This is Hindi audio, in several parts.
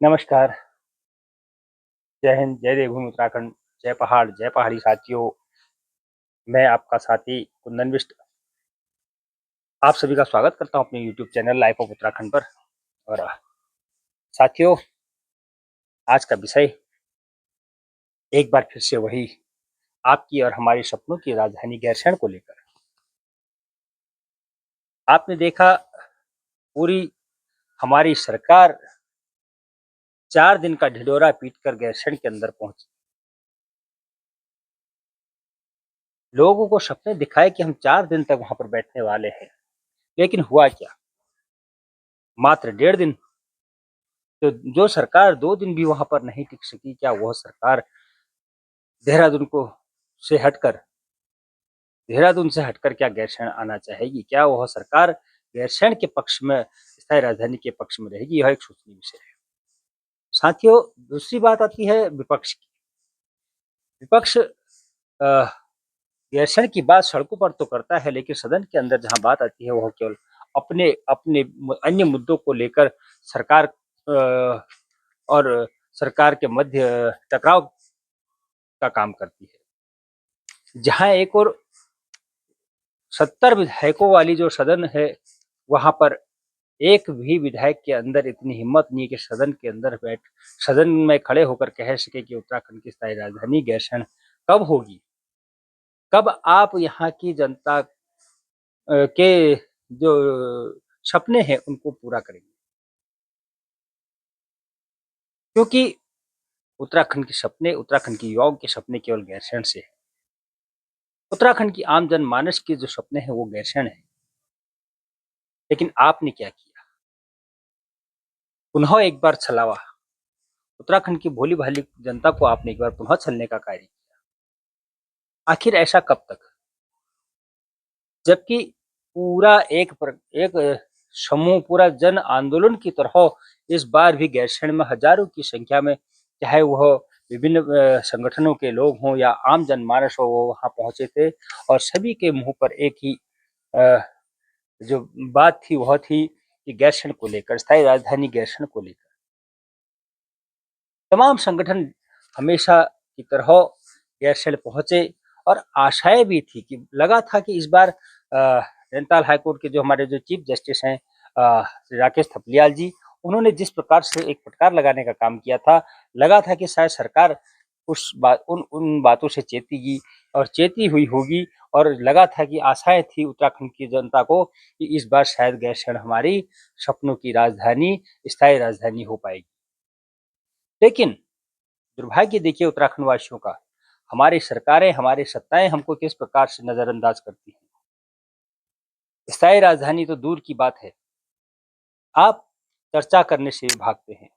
नमस्कार, जय हिंद, जय देवभूमि उत्तराखंड, जय पहाड़, जय पहाड़ी साथियों। मैं आपका साथी कुंदन बिष्ट आप सभी का स्वागत करता हूं अपने YouTube channel life of Uttarakhand पर। और साथियों, आज का विषय एक बार फिर से वही आपकी और हमारे सपनों की राजधानी गैरसैंण को लेकर। आपने देखा, पूरी हमारी सरकार 4 दिन का ढिढोरा पीटकर गैरसैंण के अंदर पहुंची। लोगों को सपने दिखाए कि हम 4 दिन तक वहां पर बैठने वाले हैं, लेकिन हुआ क्या? मात्र 1.5 दिन। तो जो सरकार 2 दिन भी वहां पर नहीं टिक सकी, क्या वह सरकार देहरादून को से हटकर देहरादून से हटकर क्या गैरसैंण आना चाहेगी? क्या वह सरकार गैरसैंण के पक्ष में, स्थायी राजधानी के पक्ष में रहेगी? यह एक सोचनीय विषय है। साथियों, दूसरी बात आती है विपक्ष की। विपक्ष गैरसैंण की बात सड़कों पर तो करता है, लेकिन सदन के अंदर जहां बात आती है वह केवल अपने अपने अन्य मुद्दों को लेकर सरकार और सरकार के मध्य टकराव का काम करती है। जहां एक और 70 विधायकों वाली जो सदन है, वहां पर एक भी विधायक के अंदर इतनी हिम्मत नहीं है कि सदन में खड़े होकर कह सके कि उत्तराखंड की स्थायी राजधानी गैरसैंण कब होगी, कब आप यहाँ की जनता के जो सपने हैं उनको पूरा करेंगे। क्योंकि उत्तराखंड के सपने, उत्तराखंड के युवाओं के सपने केवल गैरसैंण से है। उत्तराखंड की आम जनमानस के जो सपने हैं वो गैरसैंण है। लेकिन आपने क्या किया? पुनः एक बार छलावा। उत्तराखंड की भोली भाली जनता को आपने एक बार पुनः छलने का कार्य किया। आखिर ऐसा कब तक? जबकि पूरा एक समूह, पूरा जन आंदोलन की तरह इस बार भी गैरसैंण में हजारों की संख्या में, चाहे वह विभिन्न संगठनों के लोग हों या आम जनमानस हो, वो वहां पहुंचे थे। और सभी के मुंह पर एक ही अ, जो बात थी वह थी कि गैरसैंण को लेकर, स्थायी राजधानी गैरसैंण को लेकर तमाम संगठन हमेशा की तरह गैरसैंण पहुंचे। और आशाएं भी थी कि लगा था कि इस बार नैनीताल हाईकोर्ट के जो हमारे जो चीफ जस्टिस हैं, श्री राकेश थपलियाल जी, उन्होंने जिस प्रकार से एक फटकार लगाने का काम किया था, लगा था कि शायद सरकार उस बात उन उन बातों से चेतेगी और चेती हुई होगी। और लगा था कि आशाएं थी उत्तराखंड की जनता को कि इस बार शायद गैरसैंण हमारी सपनों की राजधानी, स्थायी राजधानी हो पाएगी। लेकिन दुर्भाग्य देखिए उत्तराखंड वासियों का, हमारी सरकारें, हमारी सत्ताएं हमको किस प्रकार से नजरअंदाज करती हैं। स्थायी राजधानी तो दूर की बात है, आप चर्चा करने से भी भागते हैं।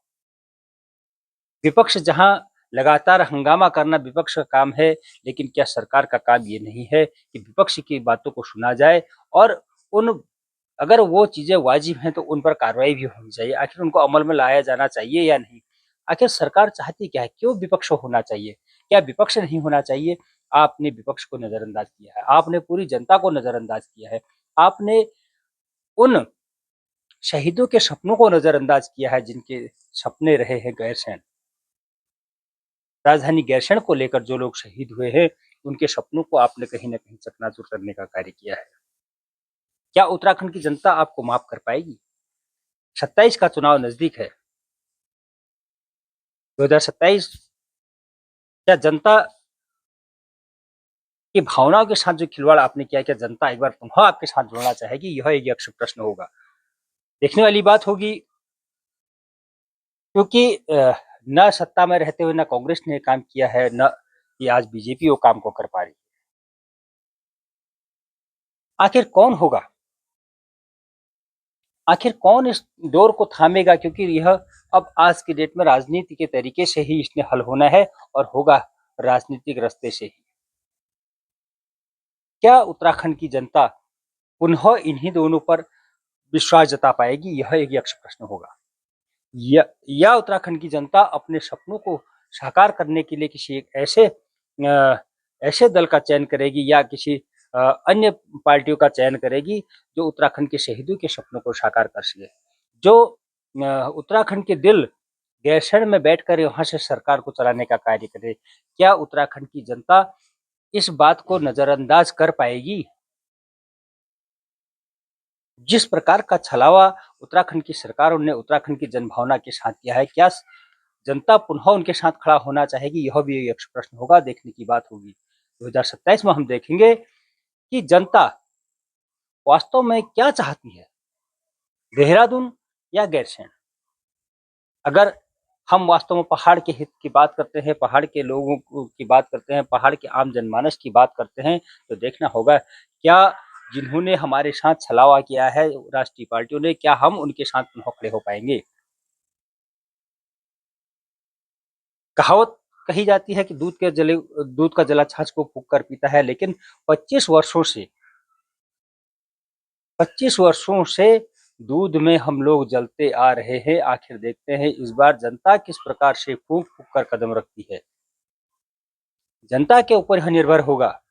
विपक्ष जहां लगातार हंगामा करना विपक्ष का काम है, लेकिन क्या सरकार का काम ये नहीं है कि विपक्ष की बातों को सुना जाए और उन अगर वो चीजें वाजिब हैं तो उन पर कार्रवाई भी होनी चाहिए। आखिर उनको अमल में लाया जाना चाहिए या नहीं? आखिर सरकार चाहती क्या है? क्यों विपक्ष होना चाहिए? क्या विपक्ष नहीं होना चाहिए? आपने विपक्ष को नजरअंदाज किया है, आपने पूरी जनता को नजरअंदाज किया है, आपने उन शहीदों के सपनों को नजरअंदाज किया है जिनके सपने रहे हैं गैरसैंण। राजधानी गैरसैंण को लेकर जो लोग शहीद हुए हैं, उनके सपनों को आपने कहीं न कहीं चकनाचूर करने का कार्य किया है। क्या उत्तराखंड की जनता आपको माफ कर पाएगी? 27 का चुनाव नजदीक है। 2027, क्या जनता की भावनाओं के साथ जो खिलवाड़ आपने किया, क्या जनता एक बार पुनः आपके साथ जुड़ना चाहेगी? यह एक यक्षक प्रश्न होगा। देखने वाली बात होगी, क्योंकि न सत्ता में रहते हुए न कांग्रेस ने काम किया है, न कि आज बीजेपी वो काम को कर पा रही है। आखिर कौन होगा? आखिर कौन इस दौर को थामेगा? क्योंकि यह अब आज की डेट में राजनीति के तरीके से ही इसने हल होना है और होगा राजनीतिक रास्ते से ही। क्या उत्तराखंड की जनता पुनः इन्हीं दोनों पर विश्वास जता पाएगी? यह एक यक्ष प्रश्न होगा। या उत्तराखंड की जनता अपने सपनों को साकार करने के लिए किसी एक ऐसे दल का चयन करेगी या किसी अन्य पार्टियों का चयन करेगी जो उत्तराखंड के शहीदों के सपनों को साकार कर सके, जो उत्तराखंड के दिल गैरसैंण में बैठकर वहाँ से सरकार को चलाने का कार्य करे। क्या उत्तराखंड की जनता इस बात को नज़रअंदाज कर पाएगी? जिस प्रकार का छलावा उत्तराखंड की सरकारों ने उत्तराखंड की जनभावना के साथ किया है, क्या जनता पुनः उनके साथ खड़ा होना चाहेगी? यह भी एक प्रश्न होगा, देखने की बात होगी। 2027 में हम देखेंगे कि जनता वास्तव में क्या चाहती है, देहरादून या गैरसैंण? अगर हम वास्तव में पहाड़ के हित की बात करते हैं, पहाड़ के लोगों की बात करते हैं, पहाड़ के आम जनमानस की बात करते हैं, तो देखना होगा क्या जिन्होंने हमारे साथ छलावा किया है राष्ट्रीय पार्टियों ने, क्या हम उनके साथ पुनः खड़े हो पाएंगे? कहावत कही जाती है कि दूध का जला छाछ को फूंक कर पीता है, लेकिन 25 वर्षों से 25 वर्षों से दूध में हम लोग जलते आ रहे हैं। आखिर देखते हैं इस बार जनता किस प्रकार से फूंक फूंक कर कदम रखती है। जनता के ऊपर यह निर्भर होगा।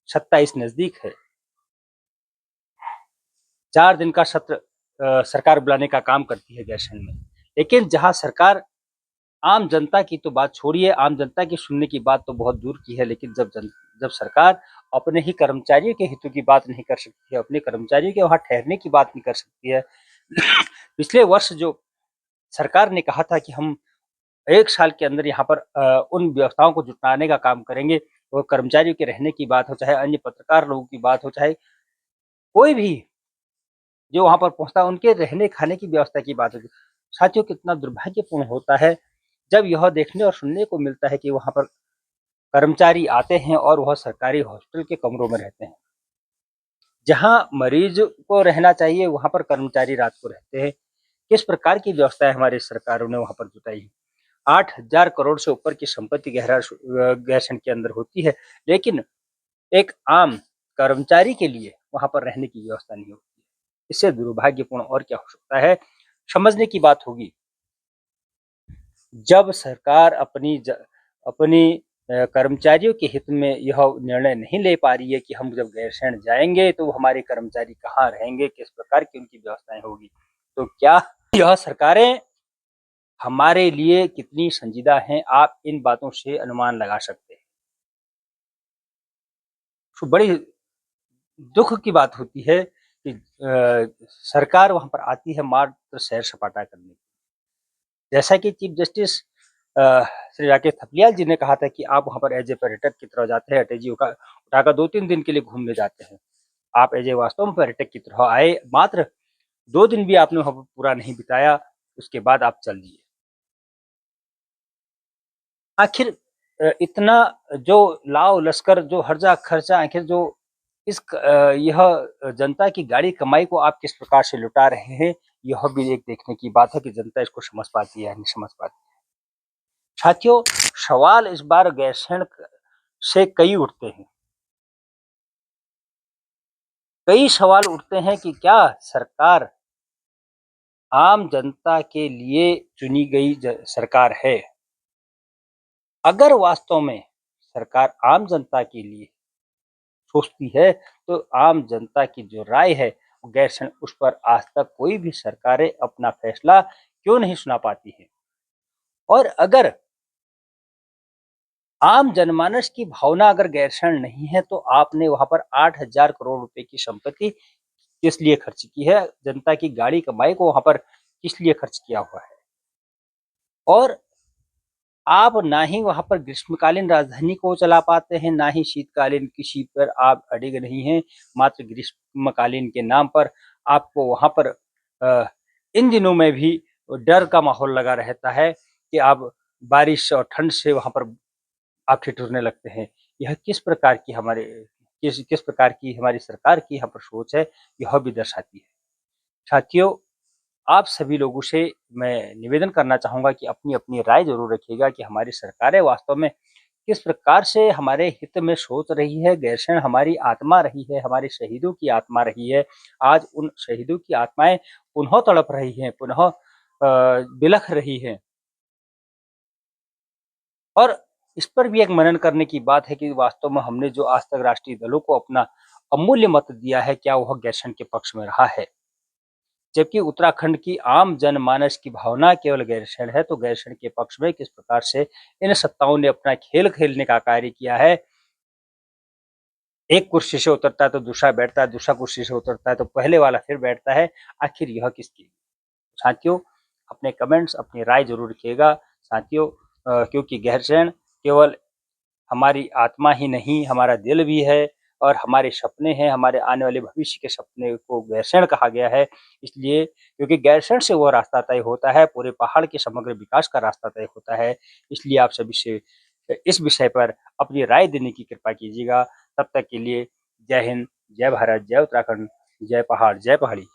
27 नजदीक है। 4 दिन का सत्र सरकार बुलाने का काम करती है गैरसैंण में, लेकिन जहां सरकार आम जनता की तो बात छोड़िए, आम जनता की सुनने की बात तो बहुत दूर की है, लेकिन जब सरकार अपने ही कर्मचारियों के हितों की बात नहीं कर सकती है, अपने कर्मचारियों के वहां ठहरने की बात नहीं कर सकती है। पिछले वर्ष जो सरकार ने कहा था कि हम 1 साल के अंदर यहाँ पर उन व्यवस्थाओं को जुटाने का काम करेंगे, वो कर्मचारियों के रहने की बात हो, चाहे अन्य पत्रकार लोगों की बात हो, चाहे कोई भी जो वहां पर पहुंचता है उनके रहने खाने की व्यवस्था की बात होगी। साथियों, कितना दुर्भाग्यपूर्ण होता है जब यह देखने और सुनने को मिलता है कि वहां पर कर्मचारी आते हैं और वह सरकारी हॉस्पिटल के कमरों में रहते हैं। जहां मरीज को रहना चाहिए वहां पर कर्मचारी रात को रहते हैं। किस प्रकार की व्यवस्थाएं हमारी सरकारों ने वहां पर जुटाई है? 8,000 करोड़ से ऊपर की संपत्ति गैरसैंण के अंदर होती है, लेकिन एक आम कर्मचारी के लिए वहां पर रहने की व्यवस्था नहीं होती है। इससे दुर्भाग्यपूर्ण और क्या हो सकता है? समझने की बात होगी। जब सरकार अपनी कर्मचारियों के हित में यह निर्णय नहीं ले पा रही है कि हम जब गैरसैंण जाएंगे तो हमारे कर्मचारी कहाँ रहेंगे, किस प्रकार की उनकी व्यवस्थाएं होगी, तो क्या यह सरकारें हमारे लिए कितनी संजीदा हैं, आप इन बातों से अनुमान लगा सकते हैं। तो बड़ी दुख की बात होती है कि सरकार वहां पर आती है मात्र सैर सपाटा करने। जैसा कि चीफ जस्टिस श्री राकेश थपलियाल जी ने कहा था कि आप वहां पर एज ए पर्यटक की तरह जाते हैं, अटैची उठाकर 2-3 दिन के लिए घूमने जाते हैं। आप एज ए वास्तव में पर्यटक की तरह आए, मात्र 2 दिन भी आपने वहां पर पूरा नहीं बिताया, उसके बाद आप चल दिए। आखिर इतना जो लाव लश्कर, जो हर्जा खर्चा, आखिर जो यह जनता की गाड़ी कमाई को आप किस प्रकार से लुटा रहे हैं, यह भी एक देखने की बात है कि जनता इसको समझ पाती है या नहीं समझ पाती। साथियों, सवाल इस बार गैरसैंण से कई उठते हैं। कई सवाल उठते हैं कि क्या सरकार आम जनता के लिए चुनी गई सरकार है? अगर वास्तव में सरकार आम जनता के लिए सोचती है, तो आम जनता की जो राय है गैरसैंण, उस पर आज तक कोई भी सरकारें अपना फैसला क्यों नहीं सुना पाती है? और अगर आम जनमानस की भावना अगर गैरसैंण नहीं है, तो आपने वहां पर 8,000 करोड़ रुपए की संपत्ति किस लिए खर्च की है? जनता की गाड़ी कमाई को वहां पर किस लिए खर्च किया हुआ है? और आप ना ही वहां पर ग्रीष्मकालीन राजधानी को चला पाते हैं, ना ही शीतकालीन किसी पर आप अड़िग नहीं हैं। मात्र ग्रीष्मकालीन के नाम पर आपको वहां पर अ, इन दिनों में भी डर का माहौल लगा रहता है कि आप बारिश और ठंड से वहां पर आप ठिठुरने लगते हैं। यह किस प्रकार की हमारी सरकार की यहाँ पर सोच है, यह भी दर्शाती है। साथियों, आप सभी लोगों से मैं निवेदन करना चाहूँगा कि अपनी-अपनी राय ज़रूर रखिएगा कि हमारी सरकारें वास्तव में किस प्रकार से हमारे हित में सोच रही है। गैरसैंण हमारी आत्मा रही है, हमारे शहीदों की आत्मा रही है। आज उन शहीदों की आत्माएँ पुनः तड़प रही हैं, पुनः बिलख रही हैं। और इस पर भी एक मनन करने की बात है कि वास्तव में हमने जो आज तक राष्ट्रीय दलों को अपना अमूल्य मत दिया है, क्या वह गैरसैंण के पक्ष में रहा है? जबकि उत्तराखंड की आम जनमानस की भावना केवल गैरसैंण है, तो गैरसैंण के पक्ष में किस प्रकार से इन सत्ताओं ने अपना खेल खेलने का कार्य किया है। एक कुर्सी से उतरता है तो दूसरा बैठता है, दूसरा कुर्सी से उतरता है तो पहले वाला फिर बैठता है। आखिर यह किसकी? साथियों, अपने कमेंट्स, अपनी राय ज़रूर रखिएगा। साथियों, क्योंकि गैरसैंण केवल हमारी आत्मा ही नहीं, हमारा दिल भी है और हमारे सपने हैं, हमारे आने वाले भविष्य के सपने को गैरसैंण कहा गया है। इसलिए क्योंकि गैरसैंण से वो रास्ता तय होता है, पूरे पहाड़ के समग्र विकास का रास्ता तय होता है। इसलिए आप सभी से इस विषय पर अपनी राय देने की कृपा कीजिएगा। तब तक के लिए जय हिंद, जय भारत, जय उत्तराखंड, जय पहाड़, जय पहाड़ी।